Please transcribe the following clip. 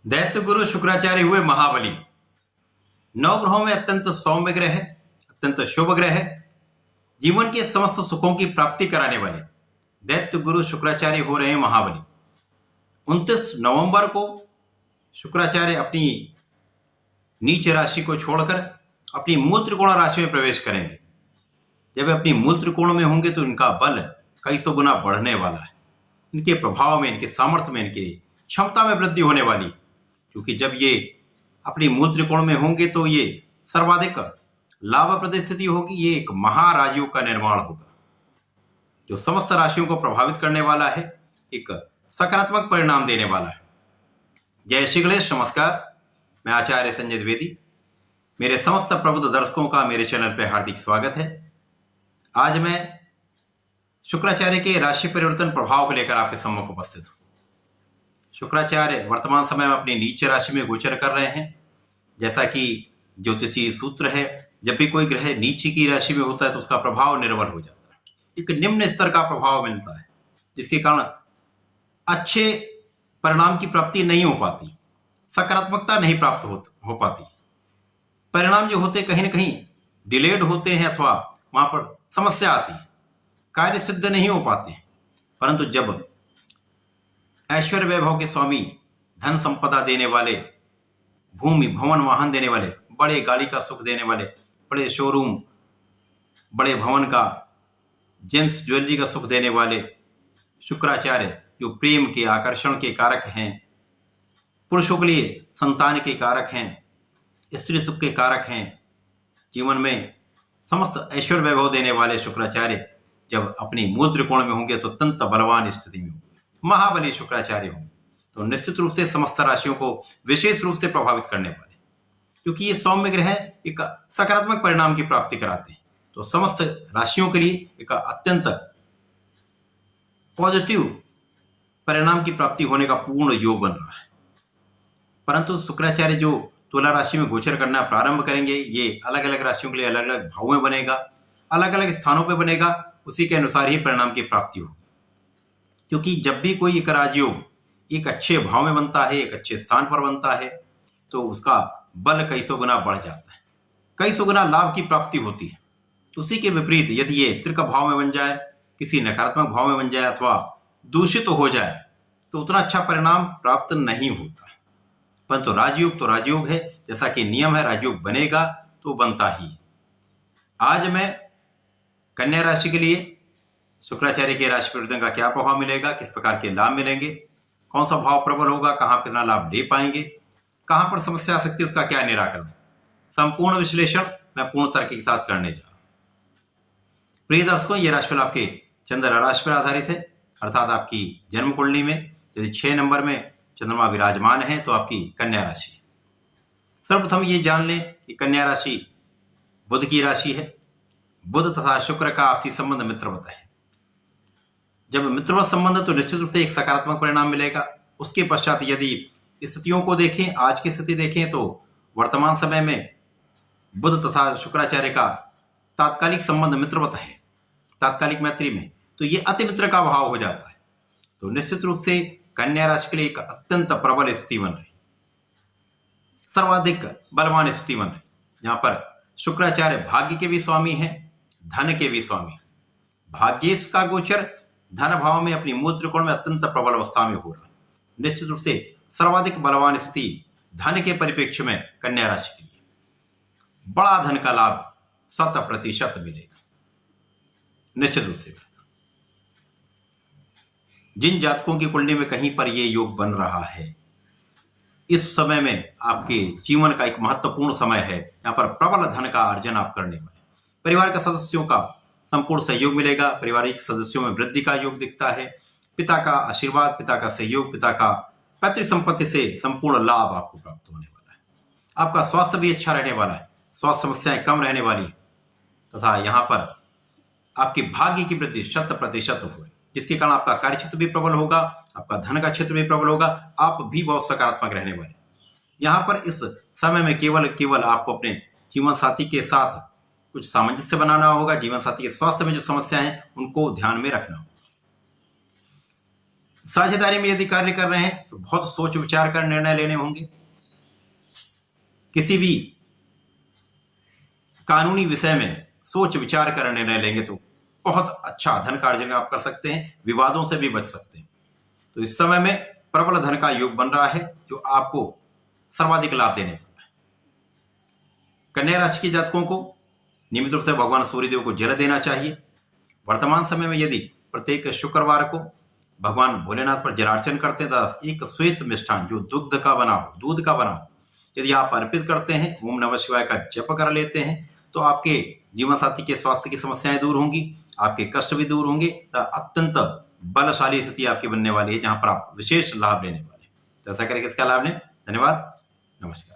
दैत्य गुरु शुक्राचार्य हुए महाबली। नौ ग्रहों में अत्यंत सौम्य ग्रह है, अत्यंत शुभ ग्रह है, जीवन के समस्त सुखों की प्राप्ति कराने वाले दैत्य गुरु शुक्राचार्य हो रहे हैं महाबली। 29 नवंबर को शुक्राचार्य अपनी नीच राशि को छोड़कर अपनी मूल त्रिकोण राशि में प्रवेश करेंगे। जब अपनी मूल त्रिकोण में होंगे तो इनका बल कई सौ गुना बढ़ने वाला है। इनके प्रभाव में, इनके सामर्थ्य में, इनकी क्षमता में वृद्धि होने वाली, क्योंकि जब ये अपनी मूल त्रिकोण में होंगे तो ये सर्वाधिक लाभप्रद स्थिति होगी। ये एक महाराजयोग का निर्माण होगा जो समस्त राशियों को प्रभावित करने वाला है, एक सकारात्मक परिणाम देने वाला है। जय श्री गणेश, नमस्कार। मैं आचार्य संजय द्विवेदी। मेरे समस्त प्रबुद्ध दर्शकों का मेरे चैनल पर हार्दिक स्वागत है। आज मैं शुक्राचार्य के राशि परिवर्तन प्रभाव को लेकर आपके सम्मुख उपस्थित हूं। शुक्राचार्य वर्तमान समय में अपनी नीच राशि में गोचर कर रहे हैं। जैसा कि ज्योतिषीय सूत्र है, जब भी कोई ग्रह नीच की राशि में होता है तो उसका प्रभाव निर्बल हो जाता है, एक निम्न स्तर का प्रभाव मिलता है, जिसके कारण अच्छे परिणाम की प्राप्ति नहीं हो पाती, सकारात्मकता नहीं प्राप्त हो पाती। परिणाम जो होते कहीं ना कहीं डिलेड होते हैं अथवा वहां पर समस्या आती है, कार्य सिद्ध नहीं हो पाते। परंतु जब ऐश्वर्य वैभव के स्वामी, धन संपदा देने वाले, भूमि भवन वाहन देने वाले, बड़े गाड़ी का सुख देने वाले, बड़े शोरूम, बड़े भवन का, जेम्स ज्वेलरी का सुख देने वाले शुक्राचार्य, जो प्रेम के, आकर्षण के कारक हैं, पुरुषों के लिए संतान के कारक हैं, स्त्री सुख के कारक हैं, जीवन में समस्त ऐश्वर्य वैभव देने वाले शुक्राचार्य जब अपनी मूल त्रिकोण में होंगे तो अत्यंत बलवान स्थिति में होंगे, महाबली शुक्राचार्य होंगे, तो निश्चित रूप से समस्त राशियों को विशेष रूप से प्रभावित करने वाले, क्योंकि ये सौम्य ग्रह एक सकारात्मक परिणाम की प्राप्ति कराते हैं। तो समस्त राशियों के लिए एक अत्यंत पॉजिटिव परिणाम की प्राप्ति होने का पूर्ण योग बन रहा है। परंतु शुक्राचार्य जो तुला राशि में गोचर करना प्रारंभ करेंगे, ये अलग अलग राशियों के लिए अलग अलग भाव में बनेगा, अलग अलग स्थानों पर बनेगा, उसी के अनुसार ही परिणाम की प्राप्ति होगी। क्योंकि जब भी कोई एक राजयोग एक अच्छे भाव में बनता है, एक अच्छे स्थान पर बनता है, तो उसका बल कई सौ गुना बढ़ जाता है, कई सौ गुना लाभ की प्राप्ति होती है। उसी के विपरीत यदि ये त्रिक भाव में बन जाए, किसी नकारात्मक भाव में बन जाए अथवा दूषित हो जाए, तो उतना अच्छा परिणाम प्राप्त नहीं होता। परंतु राजयोग तो राजयोग है, जैसा कि नियम है, राजयोग बनेगा तो बनता ही। आज मैं कन्या राशि के लिए शुक्राचार्य के राशि परिवर्तन का क्या प्रभाव मिलेगा, किस प्रकार के लाभ मिलेंगे, कौन सा भाव प्रबल होगा, कहां कितना लाभ ले पाएंगे, कहां पर समस्या आ सकती है, उसका क्या निराकरण, संपूर्ण विश्लेषण मैं पूर्ण तर्क के साथ करने जा रहा हूं। प्रिय दर्शकों, यह राशिफल आपके चंद्र राशि पर आधारित है, अर्थात आपकी जन्म कुंडली में यदि 6 नंबर में चंद्रमा विराजमान है तो आपकी कन्या राशि। सर्वप्रथम ये जान लें कि कन्या राशि बुध की राशि है। बुध तथा शुक्र का आपसी संबंध मित्रवत है। जब मित्रवत संबंध तो निश्चित रूप से एक सकारात्मक परिणाम मिलेगा। उसके पश्चात यदि स्थितियों को देखें, आज की स्थिति देखें, तो वर्तमान समय में बुध तथा शुक्राचार्य का तात्कालिक संबंध मित्रवत है, तात्कालिक मैत्री में, तो ये अति मित्र का भाव हो जाता है। तो निश्चित रूप से कन्या राशि के लिए एक अत्यंत प्रबल स्थिति बन रही, सर्वाधिक बलवान स्थिति बन रही, जहां पर शुक्राचार्य भाग्य के भी स्वामी हैं, धन के भी स्वामी। भाग्येश का गोचर धन भाव में अपनी मूल त्रिकोण में अत्यंत प्रबल अवस्था में हो रहा है। निश्चित रूप से सर्वाधिक बलवान स्थिति धन के परिप्रेक्ष्य में कन्या राशि के लिए बड़ा धन का लाभ 100% मिलेगा, निश्चित रूप से। जिन जातकों की कुंडली में कहीं पर यह योग बन रहा है, इस समय में आपके जीवन का एक महत्वपूर्ण समय है, यहाँ पर प्रबल धन का अर्जन आप करने वाले। परिवार के सदस्यों का संपूर्ण सहयोग मिलेगा, पारिवारिक सदस्यों में वृद्धि का योग दिखता है, पिता का आशीर्वाद, पिता का सहयोग, पिता का पैतृक संपत्ति से संपूर्ण लाभ आपको प्राप्त होने वाला है। आपका स्वास्थ्य भी अच्छा रहने वाला है, स्वास्थ्य समस्याएं कम रहने वाली, तथा यहाँ पर आपके भाग्य की वृद्धि 100% हो रही, जिसके कारण आपका कार्य क्षेत्र भी प्रबल होगा, आपका धन का क्षेत्र भी प्रबल होगा, आप भी बहुत सकारात्मक रहने वाले। यहाँ पर इस समय में केवल आपको अपने जीवन साथी के साथ कुछ सामंजस्य बनाना होगा। जीवन साथी के स्वास्थ्य में जो समस्या है उनको ध्यान में रखना होगा। साझेदारी में यदि कार्य कर रहे हैं तो बहुत सोच विचार कर निर्णय लेने होंगे। किसी भी कानूनी विषय में सोच विचार कर निर्णय लेंगे तो बहुत अच्छा धन का अर्जन आप कर सकते हैं, विवादों से भी बच सकते हैं। तो इस समय में प्रबल धन का योग बन रहा है जो आपको सर्वाधिक लाभ देने वाला है। कन्या राशि के जातकों को नियमित रूप से भगवान सूर्यदेव को जल देना चाहिए। वर्तमान समय में यदि प्रत्येक शुक्रवार को भगवान भोलेनाथ पर जलार्चन करते हैं तो एक श्वेत मिष्ठान जो दुग्ध का बना हो, दूध का बना हो, यदि आप अर्पित करते हैं, ओम नमः शिवाय का जप कर लेते हैं, तो आपके जीवन साथी के स्वास्थ्य की समस्याएं दूर होंगी, आपके कष्ट भी दूर होंगे। तो अत्यंत बलशाली स्थिति आपकी बनने वाली है जहां पर आप विशेष लाभ लेने वाले हैं। तो ऐसा करके इसका लाभ लें। धन्यवाद, नमस्कार।